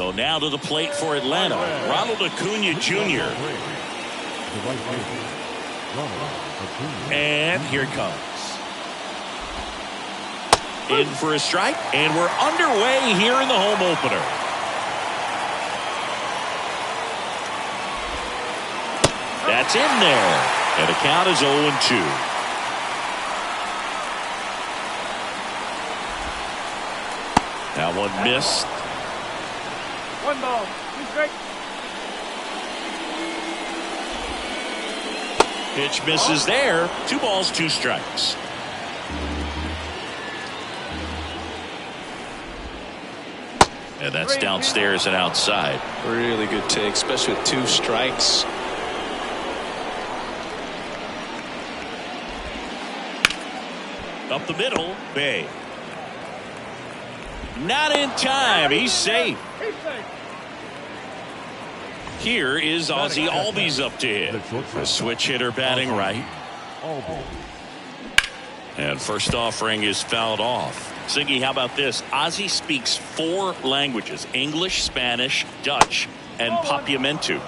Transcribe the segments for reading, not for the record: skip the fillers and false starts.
So now to the plate for Atlanta, Ronald Acuna Jr. And here it comes. In for a strike, and we're underway here in the home opener. That's in there, and the count is 0-2. That one missed. 1 ball, 2 strikes. Pitch misses there. 2 balls, 2 strikes. And that's downstairs and outside. Really good take, especially with 2 strikes. Up the middle, Bay. Not in time. He's safe. Here is Ozzie Albies up to hit. A switch hitter batting right. And first offering is fouled off. Siggy, how about this? Ozzie speaks 4 languages: English, Spanish, Dutch, and Papiamentu.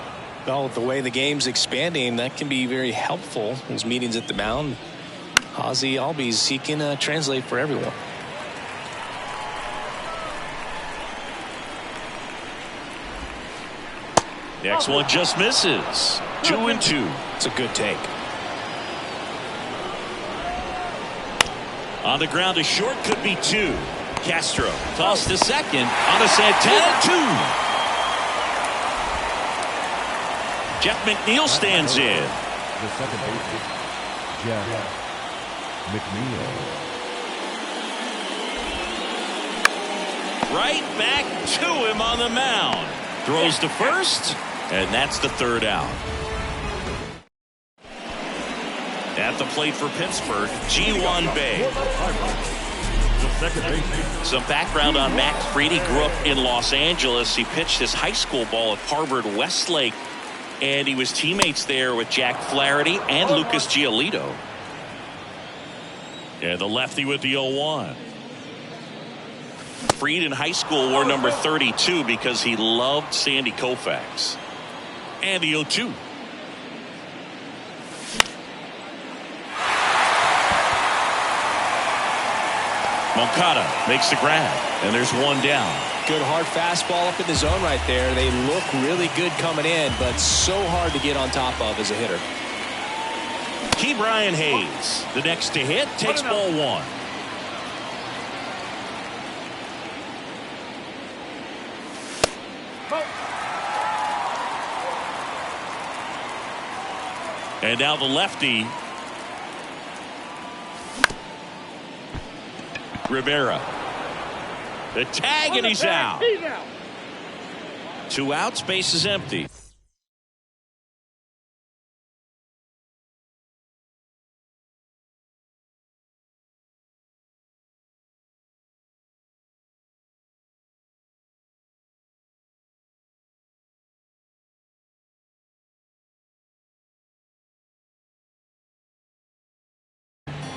Well, with the way the game's expanding, that can be very helpful. Those meetings at the mound. Ozzie Albies, he can translate for everyone. Next one just misses. 2-2. It's a good take. On the ground to short, could be 2. Castro tossed to second on a Santana 2. Jeff McNeil stands in. The second baseman, Jeff McNeil. Right back to him on the mound. Throws to first, and that's the 3rd out. At the plate for Pittsburgh, G1 Bay. Some background on Max Fried. He grew up in Los Angeles. He pitched his high school ball at Harvard Westlake, and he was teammates there with Jack Flaherty and Lucas Giolito. And the lefty with the 0-1. Fried in high school wore number 32 because he loved Sandy Koufax. And the 0-2. Moncada makes the grab, and there's 1 down. Good hard fastball up in the zone right there. They look really good coming in, but so hard to get on top of as a hitter. Key Brian Hayes, the next to hit, takes ball 1. And now the lefty, Rivera. The tag, and he's out. 2 outs, base is empty.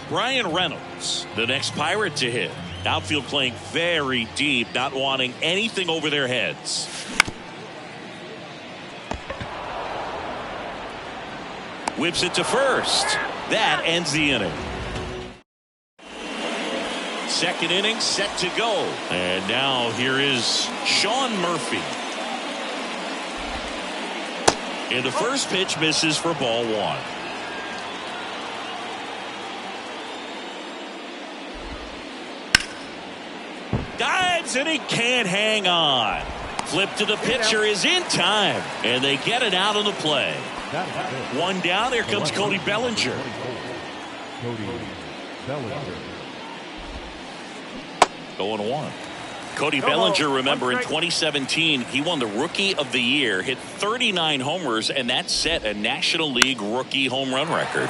Brian Reynolds, the next Pirate to hit. Outfield playing very deep, not wanting anything over their heads. Whips it to first. That ends the inning. Second inning set to go. And now here is Sean Murphy. And the first pitch misses for ball 1. Dives, and he can't hang on. Flip to the pitcher is in time, and they get it out on the play. 1 down. Here comes Cody Bellinger. Going 1. Cody Bellinger, remember, in 2017, he won the Rookie of the Year, hit 39 homers, and that set a National League rookie home run record.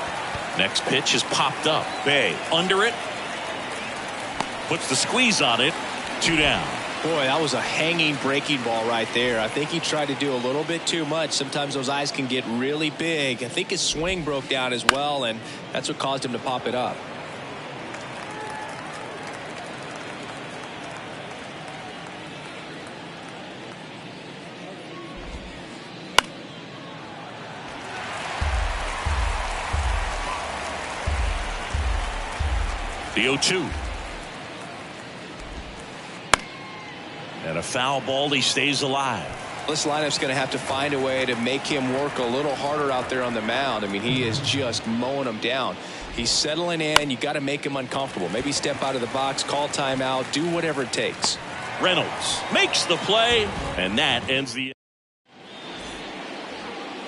Next pitch is popped up. Bay under it. Puts the squeeze on it. 2 down. Boy, that was a hanging breaking ball right there. I think he tried to do a little bit too much. Sometimes those eyes can get really big. I think his swing broke down as well, and that's what caused him to pop it up. The 0-2. And a foul ball. He stays alive. This lineup's going to have to find a way to make him work a little harder out there on the mound. I mean, he is just mowing them down. He's settling in. You got to make him uncomfortable. Maybe step out of the box, call timeout, do whatever it takes. Reynolds makes the play, and that ends the.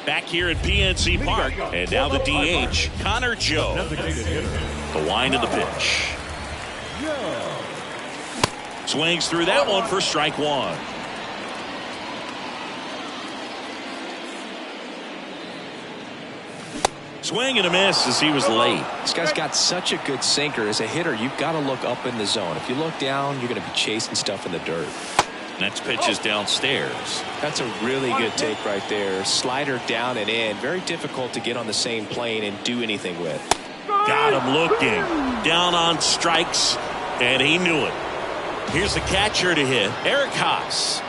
Back here at PNC Park, and now the DH, Connor Joe. The wind of the pitch. Swings through that one for strike one. Swing and a miss as he was late. This guy's got such a good sinker. As a hitter, you've got to look up in the zone. If you look down, you're going to be chasing stuff in the dirt. Next pitch is downstairs. That's a really good take right there. Slider down and in. Very difficult to get on the same plane and do anything with. Got him looking. Down on strikes, and he knew it. Here's the catcher to hit, Eric Haas.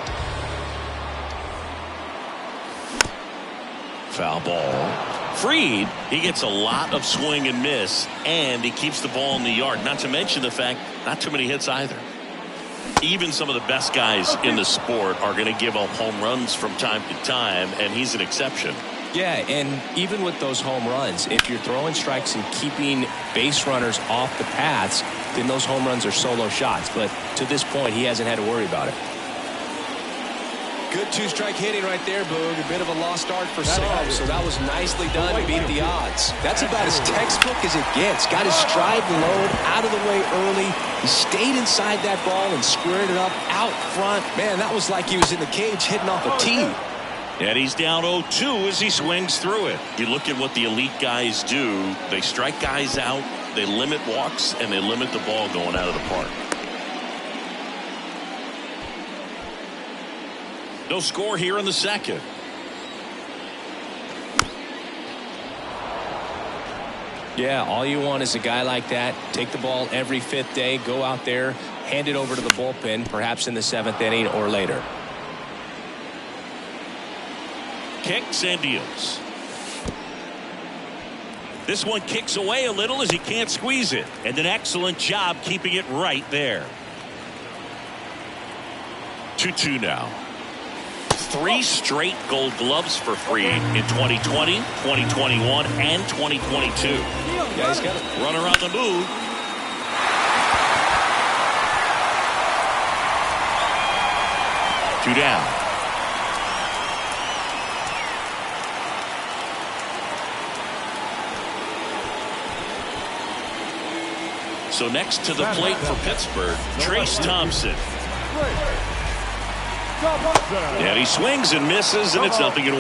Foul ball. Freed, he gets a lot of swing and miss, and he keeps the ball in the yard. Not to mention the fact, not too many hits either. Even some of the best guys in the sport are going to give up home runs from time to time, and he's an exception. Yeah, and even with those home runs, if you're throwing strikes and keeping base runners off the paths, then those home runs are solo shots. But to this point, he hasn't had to worry about it. Good two-strike hitting right there, Boog. A bit of a lost start for some, so that was nicely done to beat the odds. That's about as textbook as it gets. Got his stride low, out of the way early. He stayed inside that ball and squared it up out front. Man, that was like he was in the cage hitting off a tee. And he's down 0-2 as he swings through it. You look at what the elite guys do. They strike guys out, they limit walks, and they limit the ball going out of the park. No score here in the second. Yeah, all you want is a guy like that. Take the ball every fifth day, go out there, hand it over to the bullpen, perhaps in the seventh inning or later. Kicks and deals. This one kicks away a little as he can't squeeze it. And an excellent job keeping it right there. 2-2 now. 3 straight gold gloves for Freed in 2020, 2021, and 2022. Yeah, he's got a runner on the move. Two down. So next to the plate for Pittsburgh, Trace Thompson. And he swings and misses, and it's 0-1.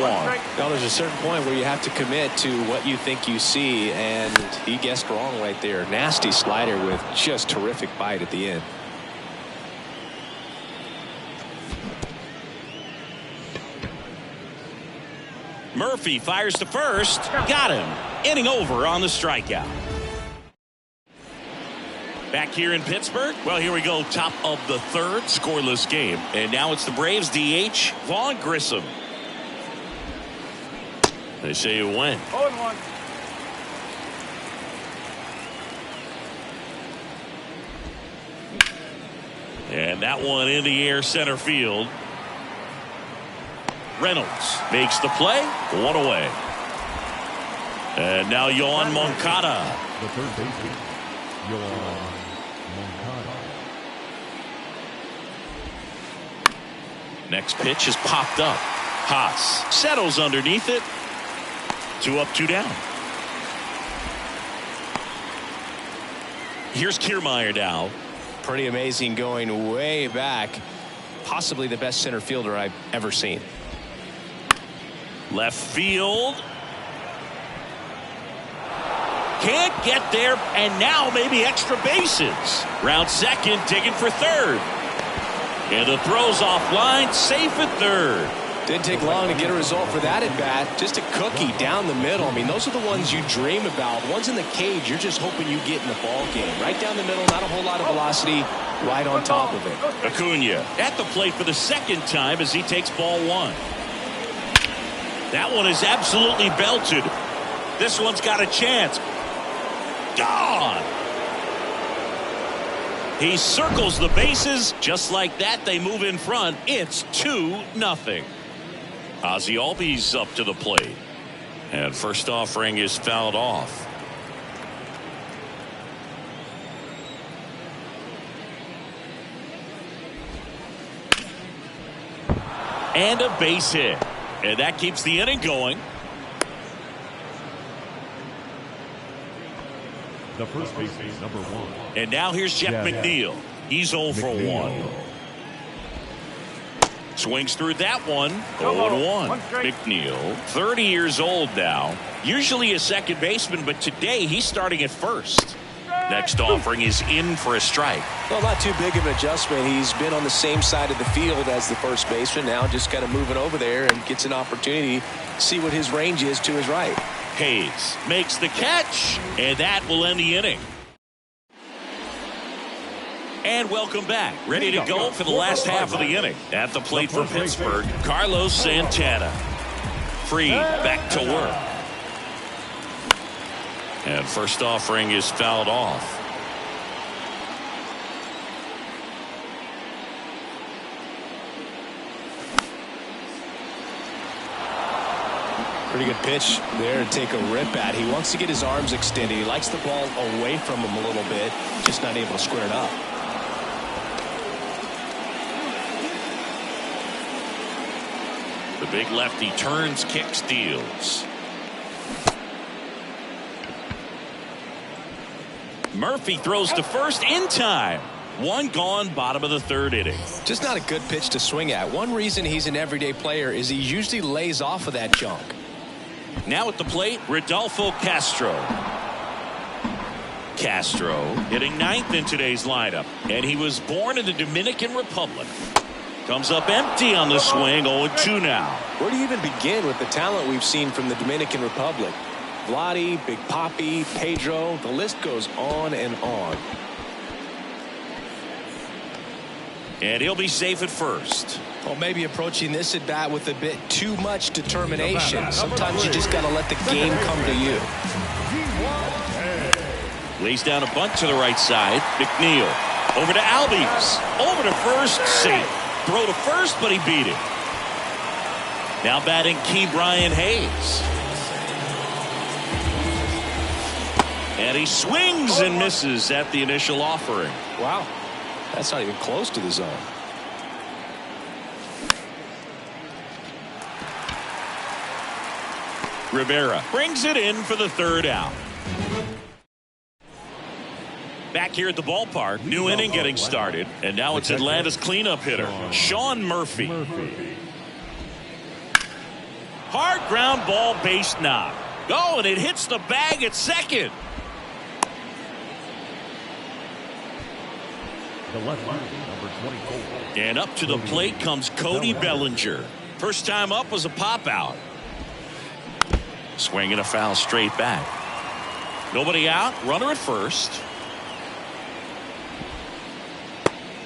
Now, there's a certain point where you have to commit to what you think you see, and he guessed wrong right there. Nasty slider with just terrific bite at the end. Murphy fires to first. Got him. Inning over on the strikeout. Back here in Pittsburgh, well, here we go. Top of the third, scoreless game. And now it's the Braves DH, Vaughn Grissom. They say you win. 0-1. And that one in the air center field. Reynolds makes the play. One away. And now Yoan Moncada. The third baseman, Yoan Moncada. Next pitch is popped up. Haas settles underneath it. 2 up, 2 down. Here's Kiermaier now. Pretty amazing, going way back. Possibly the best center fielder I've ever seen. Left field. Can't get there, and now maybe extra bases. Round second, digging for third. And the throw's offline, safe at third. Didn't take long to get a result for that at bat. Just a cookie down the middle. I mean, those are the ones you dream about. Ones in the cage, you're just hoping you get in the ball game. Right down the middle, not a whole lot of velocity, right on top of it. Acuna at the plate for the second time as he takes ball one. That one is absolutely belted. This one's got a chance. Gone. He circles the bases. Just like that, they move in front. It's 2-0. Ozzie Albies up to the plate. And first offering is fouled off. And a base hit. And that keeps the inning going. The first baseman, number 1. And now here's Jeff McNeil. He's 0 for 1. Swings through that one. 0-1. McNeil, 30 years old now. Usually a second baseman, but today he's starting at first. Next offering is in for a strike. Well, not too big of an adjustment. He's been on the same side of the field as the first baseman. Now just kind of moving over there and gets an opportunity to see what his range is to his right. Hayes makes the catch, and that will end the inning. And welcome back. Ready to go for the last half of the inning. At the plate for Pittsburgh, Carlos Santana. Free, back to work. And first offering is fouled off. Pretty good pitch there to take a rip at. He wants to get his arms extended. He likes the ball away from him a little bit, just not able to square it up. The big lefty turns, kicks, deals. Murphy throws to first in time. One gone, bottom of the third inning. Just not a good pitch to swing at. One reason he's an everyday player is he usually lays off of that junk. Now at the plate, Rodolfo Castro. Castro hitting 9th in today's lineup, and he was born in the Dominican Republic. Comes up empty on the swing, 0-2 now. Where do you even begin with the talent we've seen from the Dominican Republic? Vladdy, Big Papi, Pedro, the list goes on and on. And he'll be safe at first. Well, maybe approaching this at bat with a bit too much determination. Sometimes you just got to let the game come to you. Lays down a bunt to the right side. McNeil over to Albies. Over to first, safe. Throw to first, but he beat it. Now batting Key Brian Hayes. And he swings and misses at the initial offering. Wow. That's not even close to the zone. Rivera brings it in for the third out. Back here at the ballpark, new inning getting started, and now it's Atlanta's cleanup hitter, Sean Murphy. Hard ground ball, base knock. Oh, and it hits the bag at second. The left fielder, number 24. And up to the plate comes Cody Bellinger. First time up was a pop out. Swinging a foul straight back. Nobody out, runner at first.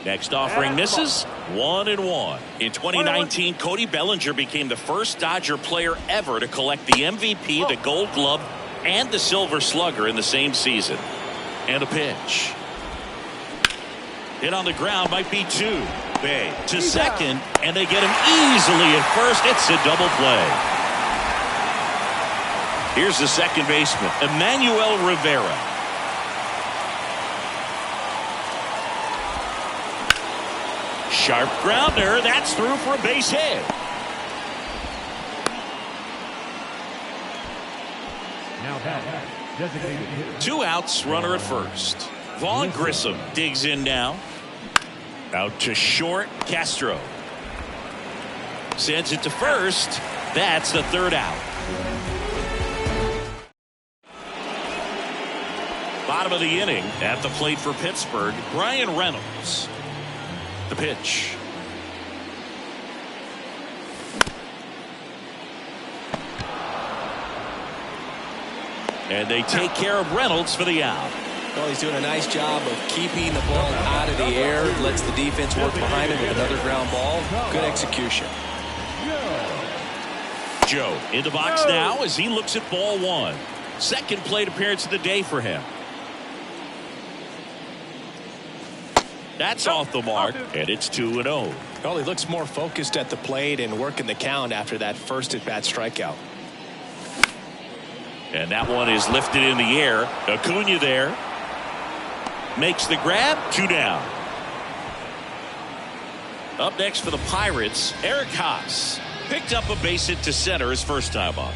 Next offering misses. 1-1. In 2019, Cody Bellinger became the first Dodger player ever to collect the MVP, the Gold Glove, and the Silver Slugger in the same season. And a pitch. Hit on the ground, might be 2. Bay to second, and they get him easily at first. It's a double play. Here's the second baseman, Emmanuel Rivera. Sharp grounder, that's through for a base hit. Now that designated hitter. 2 outs, runner at first. Vaughn Grissom digs in now. Out to short, Castro. Sends it to first. That's the third out. Bottom of the inning, at the plate for Pittsburgh, Brian Reynolds. The pitch. And they take care of Reynolds for the out. Well, he's doing a nice job of keeping the ball out of the air. Lets the defense work behind him with another ground ball. Good execution. Joe in the box now as he looks at ball 1. Second plate appearance of the day for him. That's off the mark, and it's 2-0. Well, he looks more focused at the plate and working the count after that first at-bat strikeout. And that one is lifted in the air. Acuna there. Makes the grab. 2 down. Up next for the Pirates, Eric Haas. Picked up a base hit to center his first time up.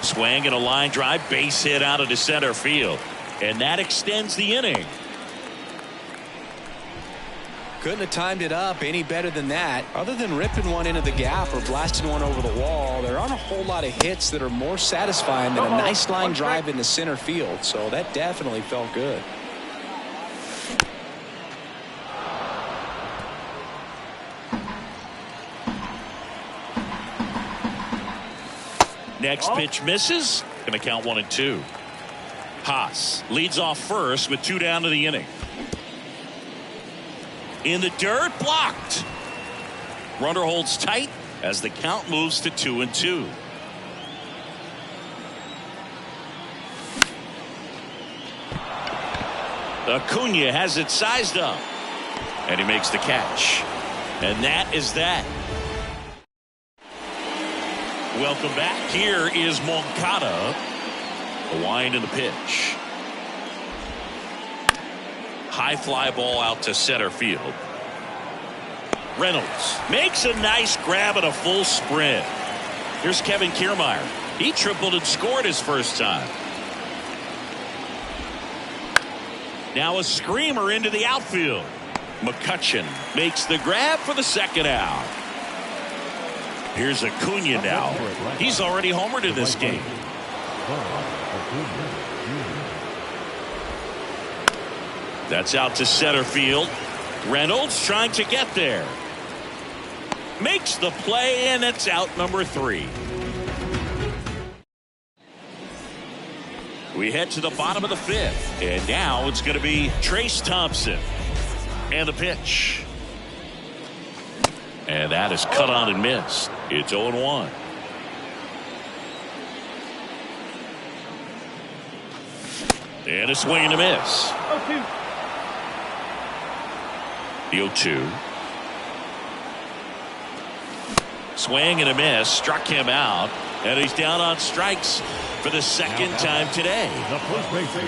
Swing and a line drive, base hit out of the center field. And that extends the inning. Couldn't have timed it up any better than that. Other than ripping one into the gap or blasting one over the wall, there aren't a whole lot of hits that are more satisfying than a nice line drive into center field. So that definitely felt good. Next pitch misses. Going to count 1-2. Haas leads off first with 2 down to the inning. In the dirt, blocked. Runner holds tight as the count moves to 2-2. Acuna has it sized up. And he makes the catch. And that is that. Welcome back. Here is Moncada. The wind and the pitch. High fly ball out to center field. Reynolds makes a nice grab at a full sprint. Here's Kevin Kiermaier. He tripled and scored his first time. Now a screamer into the outfield. McCutchen makes the grab for the second out. Here's Acuna now. He's already homered in this game. That's out to center field. Reynolds trying to get there. Makes the play, and it's out number 3. We head to the bottom of the 5th, and now it's going to be Trace Thompson. And the pitch. And that is cut on and missed. It's 0-1. And a swing and a miss. 0-2. The 0-2. Swing and a miss. Struck him out. And he's down on strikes for the second time today.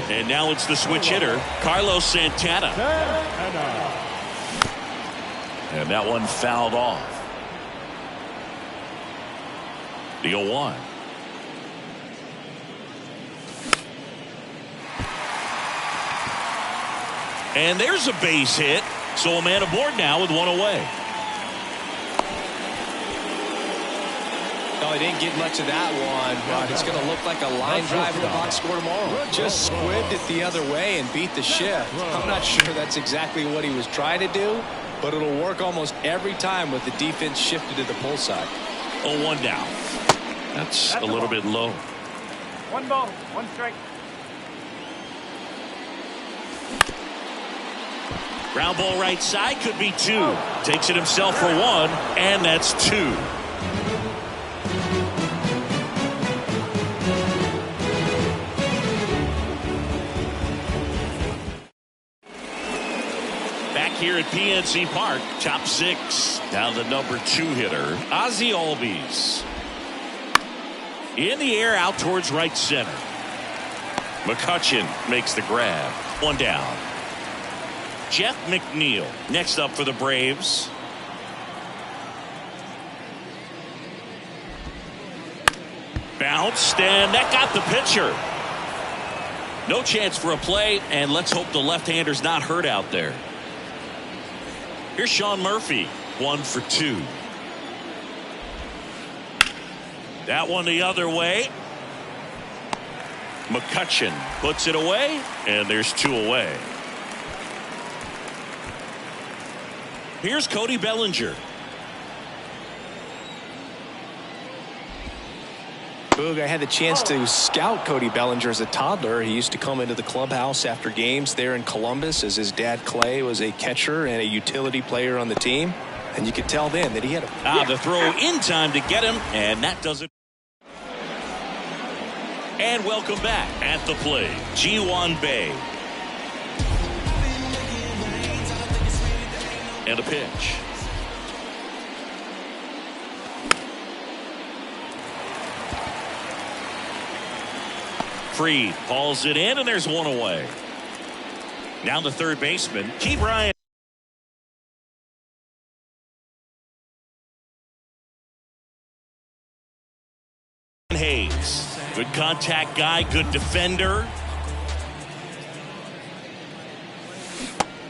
And now it's the switch hitter, Carlos Santana. And that one fouled off. The 0-1. And there's a base hit. So a man aboard now with 1 away. No, he didn't get much of that one, but it's going to look like a line drive in the box score tomorrow. Just squibbed it the other way and beat the shift. I'm not sure that's exactly what he was trying to do, but it'll work almost every time with the defense shifted to the pull side. 0-1 now. That's a little bit low. 1 ball, 1 strike. Ground ball right side, could be 2. Takes it himself for 1, and that's 2. Back here at PNC Park, top 6. Down the number 2 hitter, Ozzie Albies. In the air, out towards right center. McCutchen makes the grab. 1 down. Jeff McNeil next up for the Braves. Bounced, and that got the pitcher. No chance for a play, and let's hope the left-hander's not hurt out there. Here's Sean Murphy, 1 for 2. That one the other way. McCutchen puts it away, and there's 2 away. Here's Cody Bellinger. Boog, I had the chance to scout Cody Bellinger as a toddler. He used to come into the clubhouse after games there in Columbus, as his dad Clay was a catcher and a utility player on the team. And you could tell then that he had a... The throw in time to get him, and that does it. And welcome back. At the plate, Ji-Hwan Bae. And a pitch. Freed hauls it in, and there's one away. Now the third baseman, Key Bryant. Hayes, good contact guy, good defender.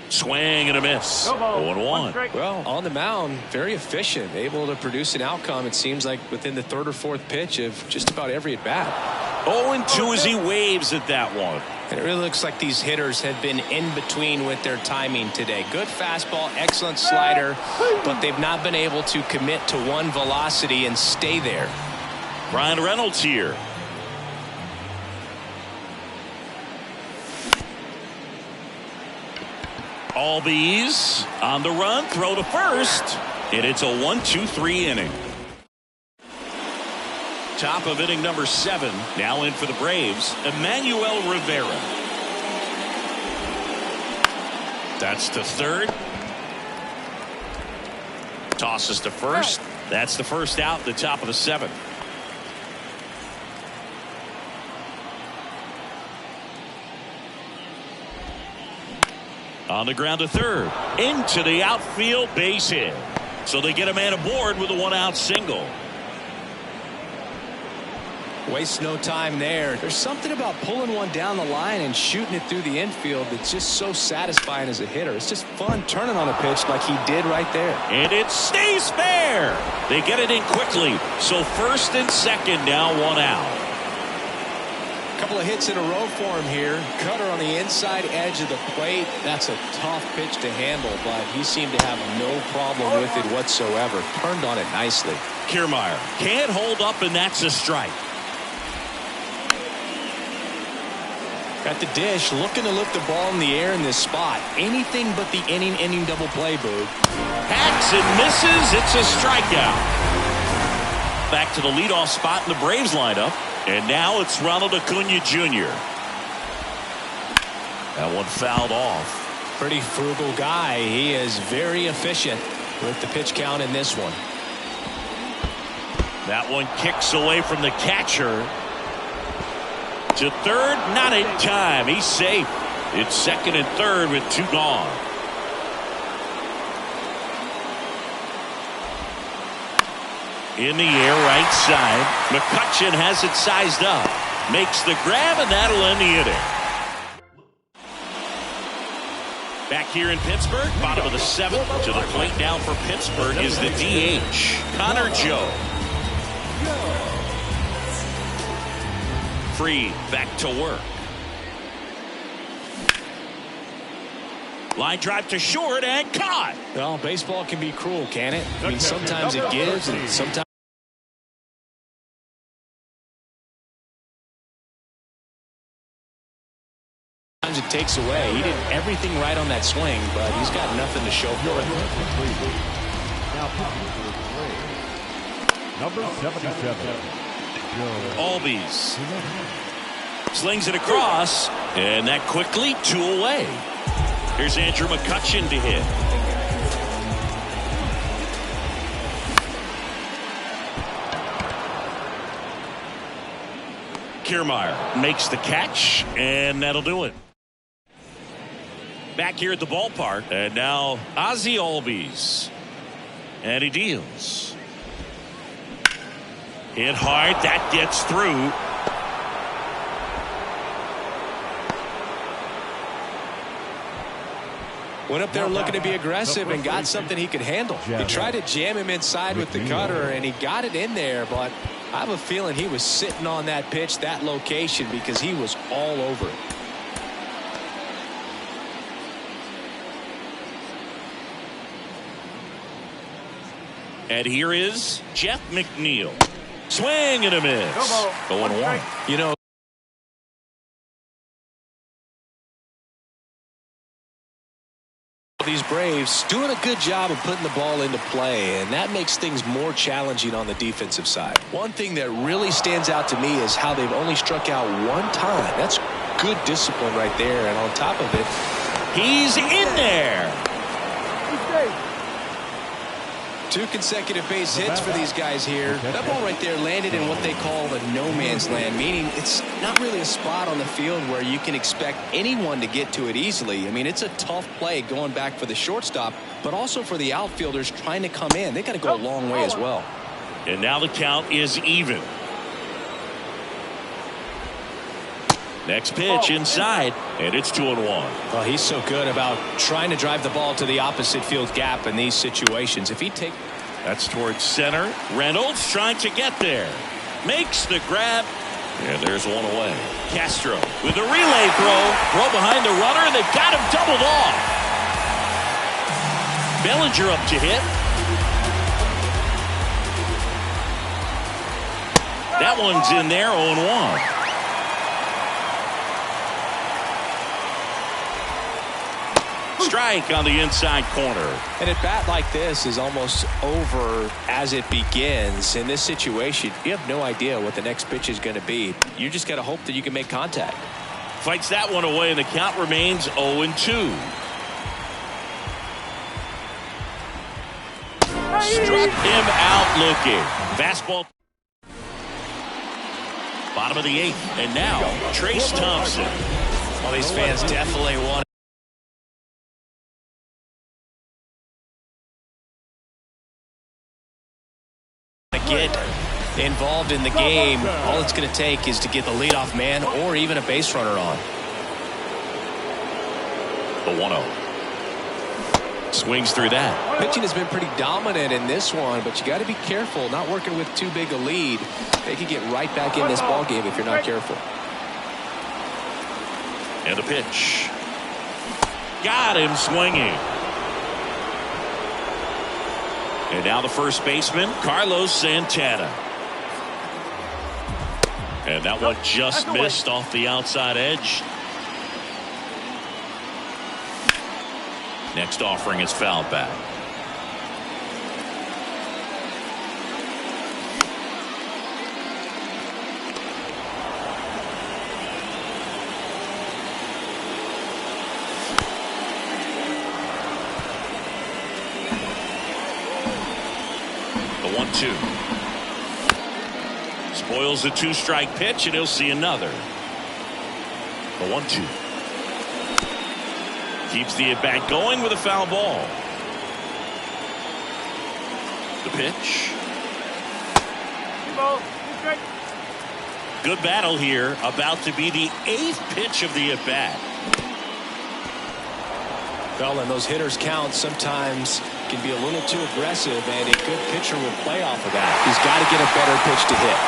Swing and a miss. 0-1. Well, on the mound, very efficient, able to produce an outcome, it seems like, within the third or fourth pitch of just about every at bat. 0-2 as he waves at that one. And it really looks like these hitters have been in between with their timing today. Good fastball, excellent slider, but they've not been able to commit to one velocity and stay there. Brian Reynolds here. Albies on the run, throw to first, and it's a 1-2-3 inning. Top of inning number 7. Now in for the Braves, Emmanuel Rivera. That's to third. Tosses to first. That's the first out, the top of the 7th. On the ground to third. Into the outfield, base hit. So they get a man aboard with a 1-out single. Waste no time there. There's something about pulling one down the line and shooting it through the infield that's just so satisfying as a hitter. It's just fun turning on a pitch like he did right there. And it stays fair. They get it in quickly. So first and second, now 1 out. Couple of hits in a row for him here. Cutter on the inside edge of the plate. That's a tough pitch to handle, but he seemed to have no problem with it whatsoever. Turned on it nicely. Kiermaier can't hold up, and that's a strike. At the dish, looking to lift the ball in the air in this spot. Anything but the inning double play, Boog. Hacks and misses. It's a strikeout. Back to the leadoff spot in the Braves lineup. And now it's Ronald Acuna Jr. That one fouled off. Pretty frugal guy. He is very efficient with the pitch count in this one. That one kicks away from the catcher. To third, not in time. He's safe. It's second and third with 2 gone. In the air, right side. McCutchen has it sized up. Makes the grab, and that'll end the inning. Back here in Pittsburgh, bottom of the 7th. To the plate now for Pittsburgh is the DH, Connor Joe. Free, back to work. Line drive to short and caught. Well, baseball can be cruel, can it? I mean, sometimes it gives and sometimes it takes away. He did everything right on that swing, but he's got nothing to show for it. Number 77. Albies slings it across, and that quickly 2 away. Here's Andrew McCutchen to hit. Kiermaier makes the catch, and that'll do it. Back here at the ballpark, and now Ozzie Albies, and he deals. Hit hard, that gets through. Went up there looking to be aggressive and got something he could handle. He tried to jam him inside with the cutter, and he got it in there, but I have a feeling he was sitting on that pitch, that location, because he was all over it. And here is Jeff McNeil. Swing and a miss. 0-1. You know, These Braves doing a good job of putting the ball into play, and that makes things more challenging on the defensive side. One thing that really stands out to me is how they've only struck out one time. That's good discipline right there, and on top of it, he's in there. 2 consecutive base hits for these guys here. That ball right there landed in what they call the no man's land, meaning it's not really a spot on the field where you can expect anyone to get to it easily. I mean, it's a tough play going back for the shortstop, but also for the outfielders trying to come in. They got to go a long way as well. And now the count is even. Next pitch inside, and it's 2-1. Well, he's so good about trying to drive the ball to the opposite field gap in these situations. If he take, that's towards center. Reynolds trying to get there. Makes the grab. And there's one away. Castro with a relay throw behind the runner. They've got him doubled off. Bellinger up to hit. That one's in there, 0-1. Strike on the inside corner. And at bat like this is almost over as it begins. In this situation, you have no idea what the next pitch is going to be. You just got to hope that you can make contact. Fights that one away, and the count remains 0-2. Struck him out looking. Fastball. Bottom of the 8th, and now Trace Thompson. Well, these fans definitely want get involved in the game. All it's going to take is to get the leadoff man or even a base runner on. The 1-0. Swings through that. Pitching has been pretty dominant in this one, but you got to be careful not working with too big a lead. They could get right back in this ball game if you're not careful. And a pitch. Got him swinging. And now the first baseman, Carlos Santana. And that one just missed off the outside edge. Next offering is fouled back. The 1-2. Spoils the 2-strike pitch, and he'll see another. The 1-2. Keeps the at-bat going with a foul ball. The pitch. Good battle here. About to be the 8th pitch of the at-bat. Well, and those hitters count sometimes can be a little too aggressive, and a good pitcher will play off of that. He's got to get a better pitch to hit.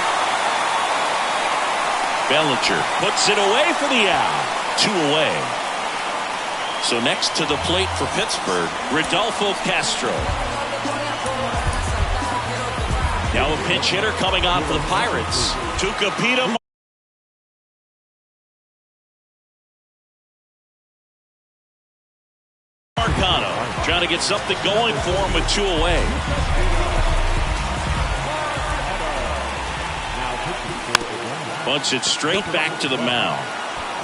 Bellinger puts it away for the out. 2 away. So next to the plate for Pittsburgh, Rodolfo Castro. Now a pinch hitter coming on for the Pirates. Tucupita Marcano trying to get something going for him with 2 away. Bunts it straight back to the mound.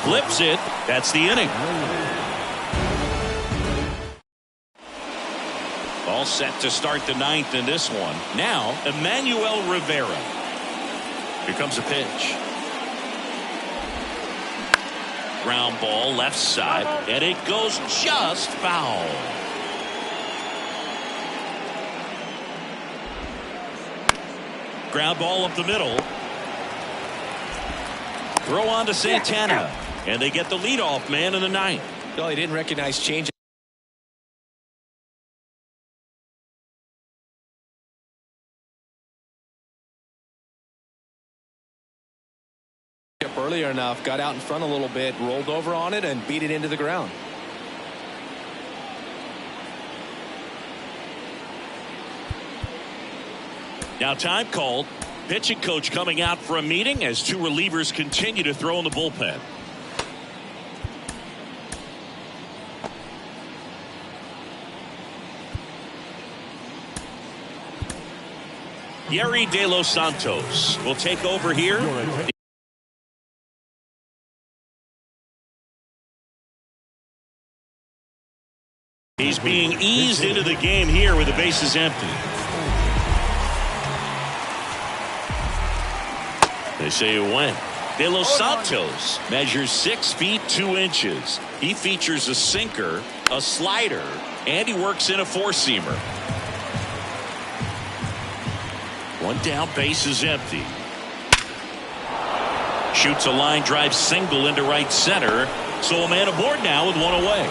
Flips it. That's the inning. All set to start the 9th in this one. Now, Emmanuel Rivera. Here comes a pitch. Ground ball left side, and it goes just foul. Ground ball up the middle. Throw on to Santana, and they get the leadoff man in the 9th. No, he didn't recognize change. Earlier enough, got out in front a little bit, rolled over on it, and beat it into the ground. Now time called. Pitching coach coming out for a meeting as 2 relievers continue to throw in the bullpen. Yerry De Los Santos will take over here. He's being eased into the game here with the bases empty. They say it went. De Los Santos measures 6 feet 2 inches. He features a sinker, a slider, and he works in a four-seamer. One down, base is empty. Shoots a line drive single into right center. So a man aboard now with one away.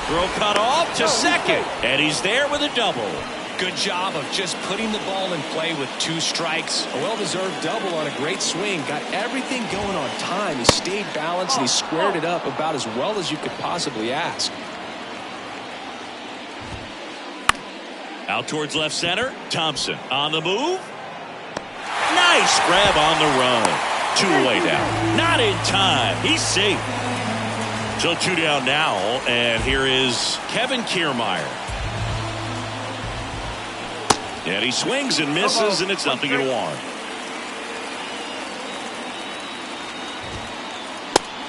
Throw cut off to second. And he's there with a double. Good job of just putting the ball in play with 2 strikes. A well-deserved double on a great swing. Got everything going on time. He stayed balanced and he squared it up about as well as you could possibly ask. Out towards left center. Thompson on the move. Nice grab on the run. 2 away now. Not in time. He's safe. So 2 down now. And here is Kevin Kiermaier. And he swings and misses, and it's 0-1.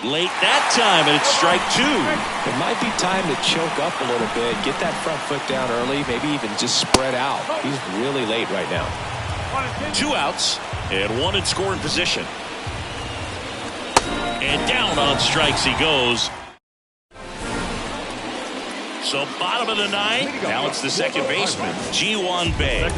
Late that time, and it's strike 2. It might be time to choke up a little bit, get that front foot down early, maybe even just spread out. He's really late right now. 2 outs, and 1 in scoring position. And down on strikes he goes. So bottom of the 9th, now it's the second baseman, Ji-Hwan Bae.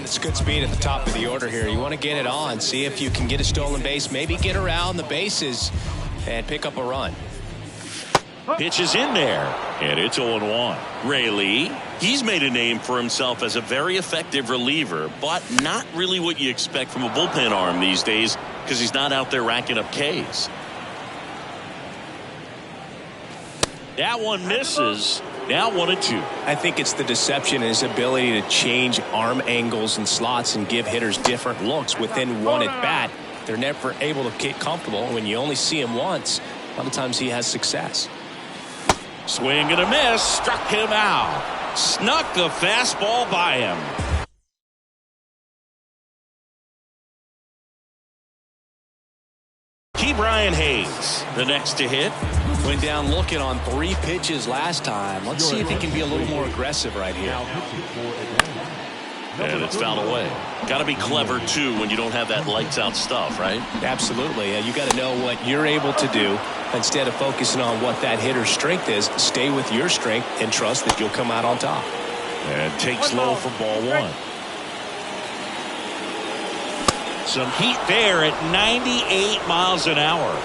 It's good speed at the top of the order here. You want to get it on, see if you can get a stolen base, maybe get around the bases and pick up a run. Pitch is in there, and it's 0-1. Ray Lee, he's made a name for himself as a very effective reliever, but not really what you expect from a bullpen arm these days because he's not out there racking up Ks. That one misses. Now 1-2. I think it's the deception in his ability to change arm angles and slots and give hitters different looks within one at bat. They're never able to get comfortable. When you only see him once, a lot of times he has success. Swing and a miss. Struck him out. Snuck the fastball by him. Brian Hayes, the next to hit. Went down looking on 3 pitches last time. Let's see if he can be a little more aggressive right here. And it's fouled away. Got to be clever, too, when you don't have that lights-out stuff, right? Absolutely. You got to know what you're able to do. Instead of focusing on what that hitter's strength is, stay with your strength and trust that you'll come out on top. And takes low for ball 1. Some heat there at 98 miles an hour.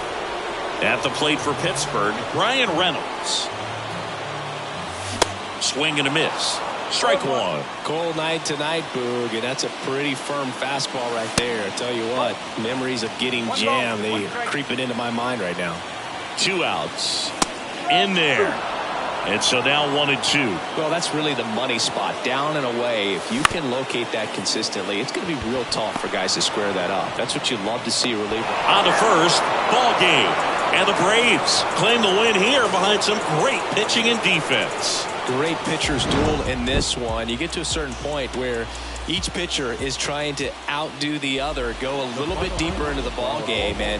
At the plate for Pittsburgh, Ryan Reynolds. Swing and a miss. Strike 1. Cold night tonight, Boog, and that's a pretty firm fastball right there. I tell you what, memories of getting jammed, they creeping into my mind right now. 2 outs. In there. And so now 1-2. Well, that's really the money spot. Down and away. If you can locate that consistently, it's going to be real tough for guys to square that up. That's what you love to see a reliever. On to first. Ball game. And the Braves claim the win here behind some great pitching and defense. Great pitchers duel in this one. You get to a certain point where each pitcher is trying to outdo the other, go a little bit deeper into the ball game, and